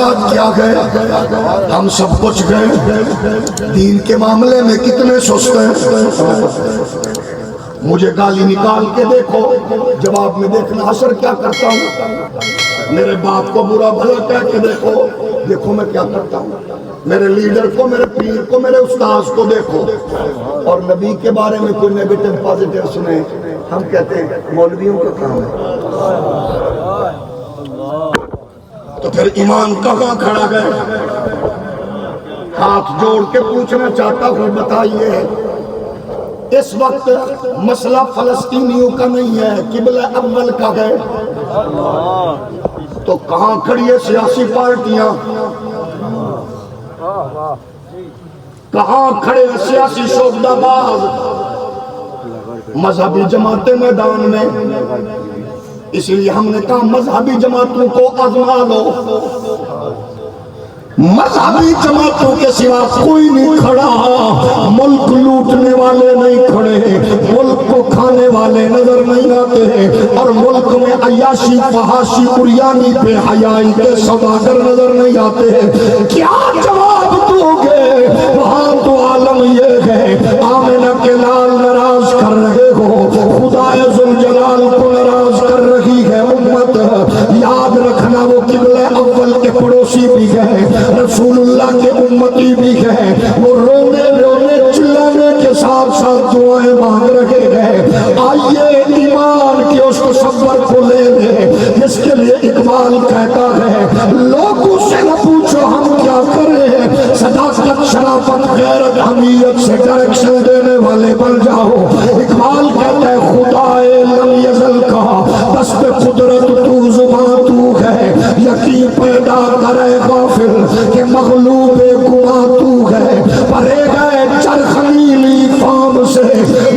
آزاد کیا گئے، ہم سب کچھ گئے، دین کے معاملے میں کتنے سست ہیں۔ مجھے گالی نکال کے دیکھو، جواب میں دیکھنا حشر کیا کرتا ہوں۔ میرے باپ کو برا بھلا کہہ کے دیکھو، دیکھو میں کیا کرتا ہوں۔ میرے لیڈر کو، میرے پیر کو، میرے استاذ کو دیکھو، اور نبی کے بارے میں کوئی نیگیٹو پازیٹیو سنے، ہم کہتے ہیں مولویوں کا کام ہے۔ تو پھر ایمان کہاں کھڑا گئے؟ ہاتھ جوڑ کے پوچھنا چاہتا ہوں، بتائیے اس وقت مسئلہ فلسطینیوں کا نہیں ہے، قبلہ اول کا ہے، تو کہاں کھڑی ہے سیاسی پارٹیاں؟ کہاں کھڑے ہیں سیاسی شعبہ باز؟ مذہبی جماعتیں میدان میں۔ اس لیے ہم نے کہا مذہبی جماعتوں کو آزما لو، مذہبی جماعتوں کے سوا کوئی نہیں کھڑا۔ ملک لوٹنے والے نہیں کھڑے، ملک کو کھانے والے نظر نہیں آتے ہیں، اور ملک میں عیاشی فحاشی عریانی بے حیائی کے سوداگر نظر نہیں آتے ہیں۔ کیا جواب دو گے؟ وہاں تو عالم یہ ہے، آمنہ کے لال ناراض کر رہے ہو، خدائے ذوالجلال کو ناراض کر رہی ہے امت۔ یاد رکھنا وہ قبلہ اول کے پڑوسی بھی گئے، رسول اللہ کے امتی بھی ہے، وہ رونے رونے چلانے کے ساتھ ساتھ دعائیں مانگ رہے ہیں۔ آئیے ایمان کی اس تصور کو لے لیں جس کے لیے اقبال کہتا ہے لوگوں سے نہ پوچھو ہم کیا کریں، صداقت شرافت غیرت حمیت سے ڈائریکشن دینے والے بن جاؤ۔ اقبال کہتا ہے خدائے لم یزل کا دست قدرت تو زباں تو ہے، یقین پیدا کرے غافل کہ مغلوب گناہ تو ہے، پرے گئے چرخنیلی فام سے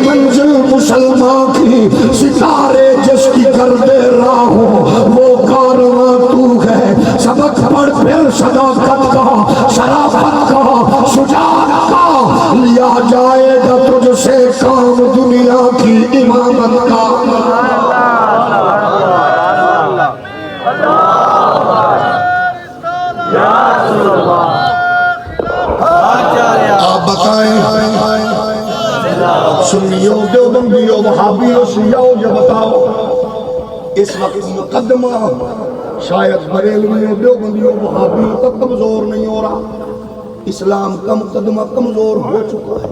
منزل مسلمان کی، ستارے جس کی گردے راہوں وہ کارواں تو ہے۔ سبق پڑھ پھر صداقت کا، شرافت کا، شجاعت کا، لیا جائے گا تجھ سے کام دنیا کی امامت کا۔ آپ بتائیں سنیوں دیوبندیوں وہابیوں شیعوں جو بتاؤ اس وقت مقدمہ شاید بریلویوں دیوبندیوں وہابیوں کا کمزور نہیں ہو رہا، اسلام کا مقدمہ کمزور ہو چکا ہے۔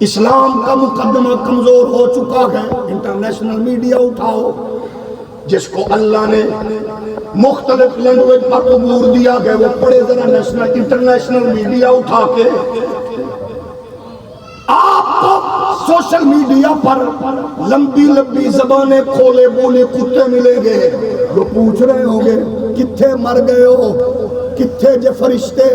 اسلام کا مقدمہ کمزور ہو چکا ہے۔ انٹرنیشنل میڈیا اٹھاؤ جس کو اللہ نے مختلف لینگویج پر عبور دیا گیا، وہ پڑھے ذرا نیشنل انٹرنیشنل میڈیا اٹھا کے۔ آپ کو سوشل میڈیا پر لمبی لمبی زبانیں کھولے بولے کتے ملیں گے جو پوچھ رہے ہوں گے کتھے مر گئے ہو، کتھے جے فرشتے،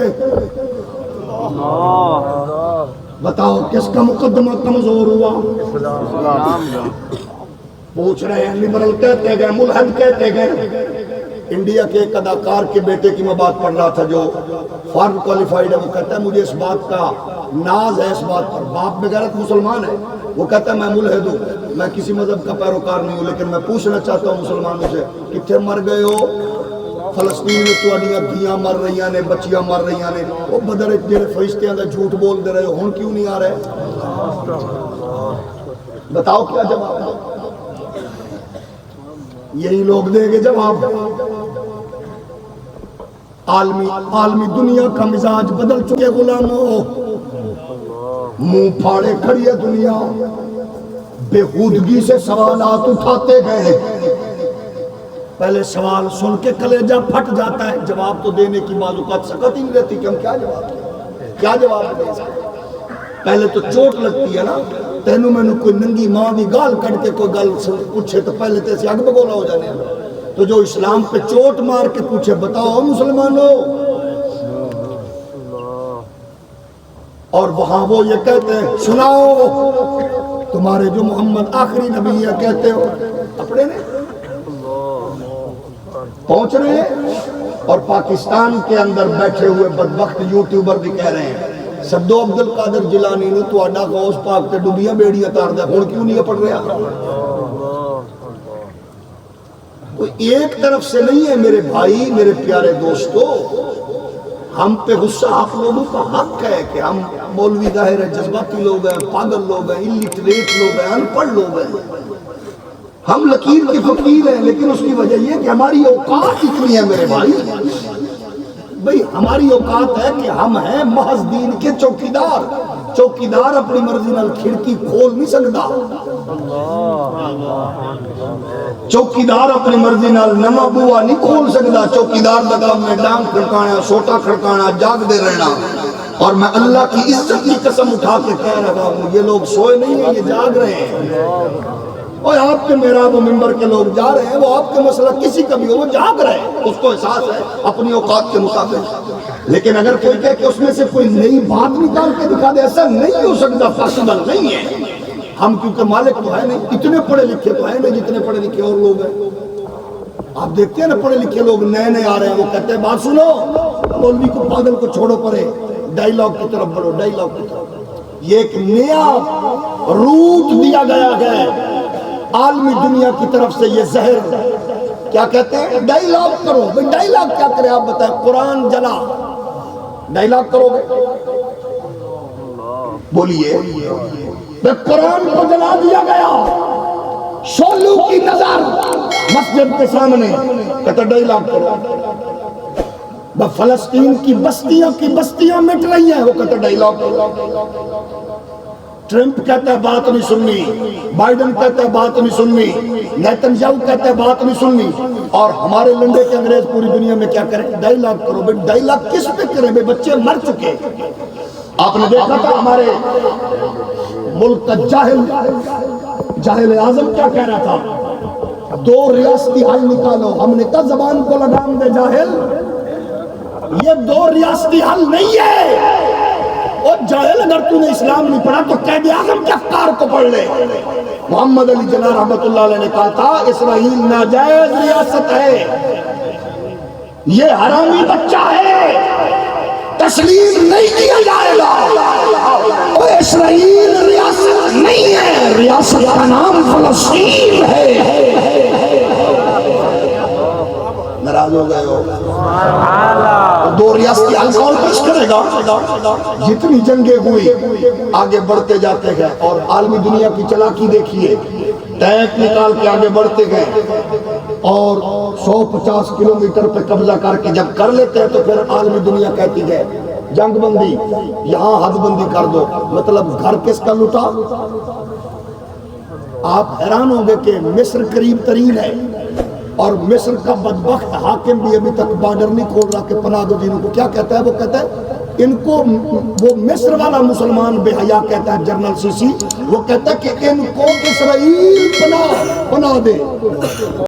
بتاؤ کس کا مقدمہ کمزور ہوا؟ پوچھ رہے ہیں لبرل کہتے گئے، ملحد کہتے گئے۔ انڈیا کے ایک اداکار کے بیٹے کی میں بات پڑھ رہا تھا جو فارم کوالیفائیڈ ہے، وہ کہتا ہے مجھے اس بات کا ناز ہے، اس بات پر باپ بغیرت مسلمان ہے، وہ کہتا ہے میں ملحد ہوں، میں کسی مذہب کا پیروکار نہیں ہوں، لیکن میں پوچھنا چاہتا ہوں مسلمانوں سے کتنے مر گئے ہو؟ فلسطین میں تواڈیاں دھیاں مر رہی نے، بچیاں مر رہی نے، وہ بدر جڑے فرشتیاں دا جھوٹ بول دے رہے ہو، ہن کیوں نہیں آ رہے؟ بتاؤ کیا جواب ہے؟ یہی لوگ دیں گے جواب۔ عالمی دنیا کا مزاج بدل چکے غلاموں، منہ پھاڑے کھڑی ہے دنیا، بےہودگی سے سوالات اٹھاتے گئے۔ پہلے سوال سن کے کلیجہ پھٹ جاتا ہے، جواب تو دینے کی بعض اوقات سکت ہی نہیں رہتی کہ ہم کیا جواب دیں، کیا جواب دیں۔ پہلے تو چوٹ لگتی ہے نا، تینوں میں نے کوئی ننگی ماں دی گال کٹ کے کوئی گل پوچھے تو پہلے تیسے اگ بگولا ہو جانے ہیں، تو جو اسلام پہ چوٹ مار کے پوچھے بتاؤ مسلمانوں، اور وہاں وہ یہ کہتے ہیں سناؤ تمہارے جو محمد آخری نبی ہے کہتے ہو، اپنے نے پہنچ رہے ہیں۔ اور پاکستان کے اندر بیٹھے ہوئے بدبخت یوٹیوبر بھی کہہ رہے ہیں سدو عبد القادر جیلانی نے تو اڈا غوث پاک تے ڈبیاں بیڑیاں تار دیا، ہن کیوں نہیں پڑھ رہا؟ کوئی ایک طرف سے نہیں ہے میرے بھائی، میرے پیارے دوستو، ہم پہ غصہ آپ لوگوں کا حق ہے کہ ہم مولوی ظاہر ہے جذباتی لوگ ہیں، پاگل لوگ ہیں، الٹریٹ لوگ ہیں، ان پڑھ لوگ ہیں، ہم لکیر کے فقیر ہیں، لیکن اس کی وجہ یہ کہ ہماری اوقات اتنی ہے میرے بھائی، بھئی ہماری اوقات ہے کہ ہم ہیں محض دین کے چوکیدار۔ چوکیدار اپنی مرضی نال کھڑکی کھول نہیں سکتا، چوکیدار اپنی مرضی نال نما بوا نہیں کھول سکتا، چوکیدار دا کام میں ڈانگ کھڑکانا، سوٹا کھڑکانا، جاگ دے رہنا۔ اور میں اللہ کی عزت کی قسم اٹھا کے کہہ رہا ہوں یہ لوگ سوئے نہیں ہیں، یہ جاگ رہے ہیں۔ اور آپ کے محراب و منبر کے لوگ جا رہے ہیں، وہ آپ کے مسئلہ کسی کا بھی ہو وہ جاگ رہے ہیں، اس کو احساس ہے اپنی اوقات کے مطابق۔ لیکن اگر کوئی کہے کہ اس میں سے کوئی نئی بات نکال کے دکھا دے، ایسا نہیں ہو سکتا، پاسبل نہیں ہے۔ ہم کیونکہ مالک تو ہے نہیں، اتنے پڑھے لکھے تو ہے نہیں جتنے پڑھے لکھے اور لوگ ہیں۔ آپ دیکھتے ہیں نا پڑھے لکھے لوگ نئے نئے آ رہے ہیں، وہ کہتے ہیں بات سنو، مولوی کو پاگل کو چھوڑو پڑے، ڈائیلاگ کی طرف بڑھو، ڈائیلاگ کی طرف۔ یہ ایک نیا روٹ دیا گیا ہے عالمی دنیا کی طرف سے، یہ زہر کیا کہتے ہیں ڈائیلاگ کرو۔ بھئی ڈائیلاگ کیا کرے آپ بتائیں؟ قرآن جلا، ڈائیلاگ کرو گے؟ بولیے، قرآن کو جلا دیا گیا، شولو کی نظر مسجد کے سامنے، کہتا ڈائیلاگ کرو۔ فلسطین کی بستیاں مٹ رہی ہیں، وہ کہتا ڈائیلاگ کرو۔ ٹرمپ کہتا ہے بات نہیں سننی، بائیڈن کہتا ہے بات نہیں سننی، نیتن یاہو کہتا ہے بات نہیں سننی، اور ہمارے لنڈے کے انگریز پوری دنیا میں کیا کریں؟ ڈائیلاگ کرو۔ بھئی ڈائیلاگ کس پہ کریں؟ بھئی بچے مر چکے۔ آپ نے دیکھا تھا ہمارے ملک کا جاہل اعظم کیا کہہ رہا تھا؟ 2 ریاستی حل نکالو۔ ہم نے کہا زبان کو لگام دے جاہل، یہ 2 ریاستی حل نہیں ہے۔ اور جاہل اگر تو نے اسلام نہیں پڑھا تو قائد اعظم کے افکار کو پڑھ لے۔ محمد علی جناح رحمت اللہ علیہ نے کہا تھا اسرائیل ناجائز ریاست ہے، یہ حرامی بچہ ہے، تسلیم نہیں کیا جائے گا۔ اور اسرائیل ریاست نہیں ہے، ریاست کا نام فلسطین ہے۔ ناراض ہو گئے ہو؟ 2 ریاستی حل کون پیش کرے گا؟ جتنی جنگیں ہوئی آگے بڑھتے جاتے گئے، اور عالمی دنیا کی چلاکی دیکھیے، ٹینک نکال کے آگے بڑھتے گئے، اور 150 کلومیٹر پہ قبضہ کر کے جب کر لیتے ہیں تو پھر عالمی دنیا کہتی ہے جنگ بندی، یہاں حد بندی کر دو۔ مطلب گھر کس کا لٹا؟ آپ حیران ہوں گے کہ مصر قریب ترین ہے، اور مصر کا بدبخت حاکم بھی ابھی تک بارڈر نہیں کھول رہا کہ پناہ گزینوں کو کیا کہتا ہے؟ وہ کہتا ہے ان کو، وہ مصر والا مسلمان بے حیا کہتا ہے جنرل سیسی، وہ کہتا ہے کہ ان کو اسرائیل پناہ دے۔